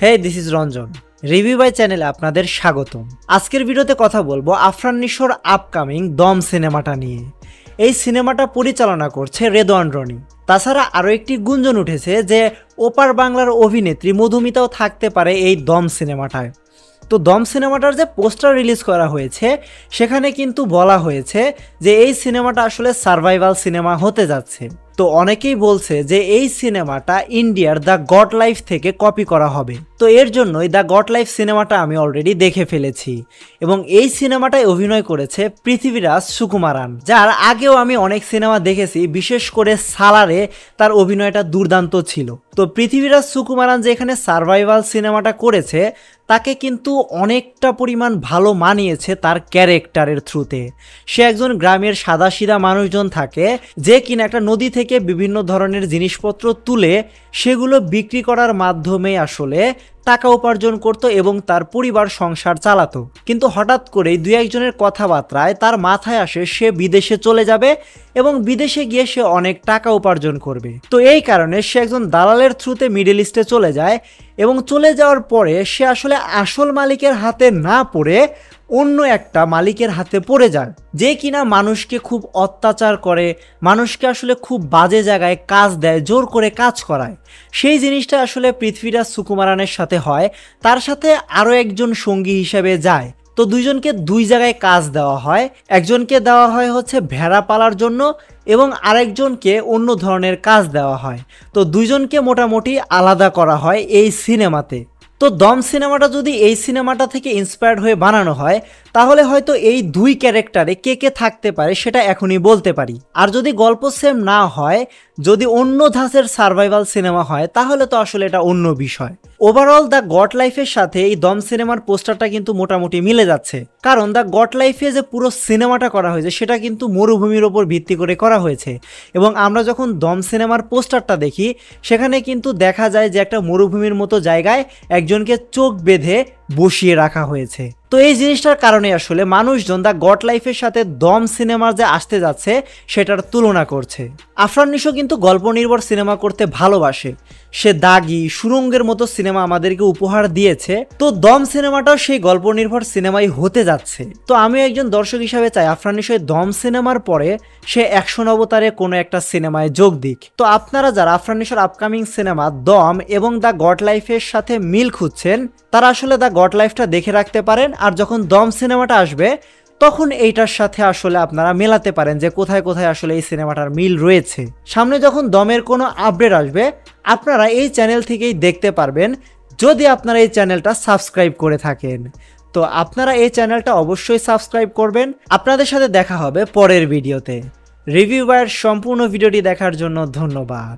Hey this is Ranjan review by চ্যানেলে আপনাদের স্বাগতম। আজকের ভিডিওতে কথা বলবো আফরান নিশোর আপকামিং দম সিনেমাটা নিয়ে। এই সিনেমাটা পরিচালনা করছে রেদওয়ান রনি। তাছাড়া আরও একটি গুঞ্জন উঠেছে যে ওপার বাংলার অভিনেত্রী মধুমিতাও থাকতে পারে এই দম সিনেমাটায়। তো দম সিনেমাটার যে পোস্টার রিলিজ করা হয়েছে সেখানে কিন্তু বলা হয়েছে যে এই সিনেমাটা আসলে সার্ভাইভাল সিনেমা হতে যাচ্ছে। তো অনেকেই বলছে যে এই সিনেমাটা ইন্ডিয়ার দ্য গড লাইফ থেকে কপি করা হবে। তো এর জন্যই দ্য গড লাইফ সিনেমাটা আমি অলরেডি দেখে ফেলেছি এবং এই সিনেমাটায় অভিনয় করেছে পৃথিবীরাজ সুকুমারান, যার আগেও আমি অনেক সিনেমা দেখেছি, বিশেষ করে সালারে তার অভিনয়টা দুর্দান্ত ছিল। তো পৃথিবীরাজ সুকুমারান যে এখানে সার্ভাইভাল সিনেমাটা করেছে তাকে কিন্তু অনেকটা পরিমাণ ভালো মানিয়েছে তার ক্যারেক্টারের থ্রুতে। সে একজন গ্রামের সাদাসিধা মানুষজন থাকে যে কিনা একটা নদী থেকে বিভিন্ন ধরনের জিনিসপত্র তুলে সেগুলো বিক্রি করার মাধ্যমে আসলে টাকা উপার্জন করত এবং তার পরিবার সংসার চালাতো। কিন্তু হঠাৎ করেই দুই একজনের কথাবার্তায় তার মাথায় আসে সে বিদেশে চলে যাবে এবং বিদেশে গিয়ে সে অনেক টাকা উপার্জন করবে। তো এই কারণে সে একজন দালালের থ্রুতে মিডল ইস্টে চলে যায় এবং চলে যাওয়ার পরে সে আসলে আসল মালিকের হাতে না পড়ে অন্য একটা মালিকের হাতে পড়ে যায়, যে কিনা মানুষকে খুব অত্যাচার করে, মানুষকে আসলে খুব বাজে জায়গায় কাজ দেয়, জোর করে কাজ করায়। সেই জিনিসটা আসলে পৃথ্বীরাজ সুকুমারানের সাথে হয়, তার সাথে আরও একজন সঙ্গী হিসেবে যায়। তো দুইজনকে দুই জায়গায় কাজ দেওয়া হয়, একজনকে দেওয়া হয় হচ্ছে ভেড়া পালার জন্য এবং আরেকজনকে অন্য ধরনের কাজ দেওয়া হয়। তো দুইজনকে মোটামুটি আলাদা করা হয় এই সিনেমাতে। তো দম সিনেমাটা যদি এই সিনেমাটা থেকে ইন্সপায়ার্ড হয়ে বানানো হয় তাহলে হয়তো এই দুই ক্যারেক্টারে কে কে থাকতে পারে সেটা এখনই বলতে পারি। আর যদি গল্প সেম না হয়, যদি অন্য ধাঁচের সার্ভাইভাল সিনেমা হয় তাহলে তো আসলে এটা অন্য বিষয়। ওভারঅল দ্য গড লাইফের সাথে এই দম সিনেমার পোস্টারটা কিন্তু মোটামুটি মিলে যাচ্ছে, কারণ দ্য গড লাইফে যে পুরো সিনেমাটা করা হয়েছে সেটা কিন্তু মরুভূমির ওপর ভিত্তি করে করা হয়েছে এবং আমরা যখন দম সিনেমার পোস্টারটা দেখি সেখানে কিন্তু দেখা যায় যে একটা মরুভূমির মতো জায়গায় একজনকে চোখ বেঁধে বসিয়ে রাখা হয়েছে। তো এই জিনিসটার কারণে আসলে মানুষজন দ্য গড লাইফের সাথে দম সিনেমার যে আসতে যাচ্ছে সেটার তুলনা করছে। আফরান নিশো কিন্তু গল্প নির্ভর সিনেমা করতে ভালোবাসে। সে দাগি, সুরঙ্গের মতো সিনেমা আমাদেরকে উপহার দিয়েছে। তো দম সিনেমাটাও সেই গল্প নির্ভর সিনেমাই হতে যাচ্ছে। তো আমি একজন দর্শক হিসাবে চাই আফরান নিশো দম সিনেমার পরে সে অ্যাকশন অবতারে কোনো একটা সিনেমায় যোগ দিক। তো আপনারা যারা আফরান নিশোর আপকামিং সিনেমা দম এবং দ্য গড লাইফের সাথে মিল খুঁজছেন তারা আসলে দ্য গড লাইফটা দেখে রাখতে পারেন, আর যখন দম সিনেমাটা আসবে তখন এইটার সাথে আসলে আপনারা মেলাতে পারেন যে কোথায় কোথায় আসলে এই সিনেমাটার মিল রয়েছে। সামনে যখন দমের কোনো আপডেট আসবে আপনারা এই চ্যানেল থেকেই দেখতে পারবেন, যদি আপনারা এই চ্যানেলটা সাবস্ক্রাইব করে থাকেন। তো আপনারা এই চ্যানেলটা অবশ্যই সাবস্ক্রাইব করবেন। আপনাদের সাথে দেখা হবে পরের ভিডিওতে। রিভিউ বাইয়ের সম্পূর্ণ ভিডিওটি দেখার জন্য ধন্যবাদ।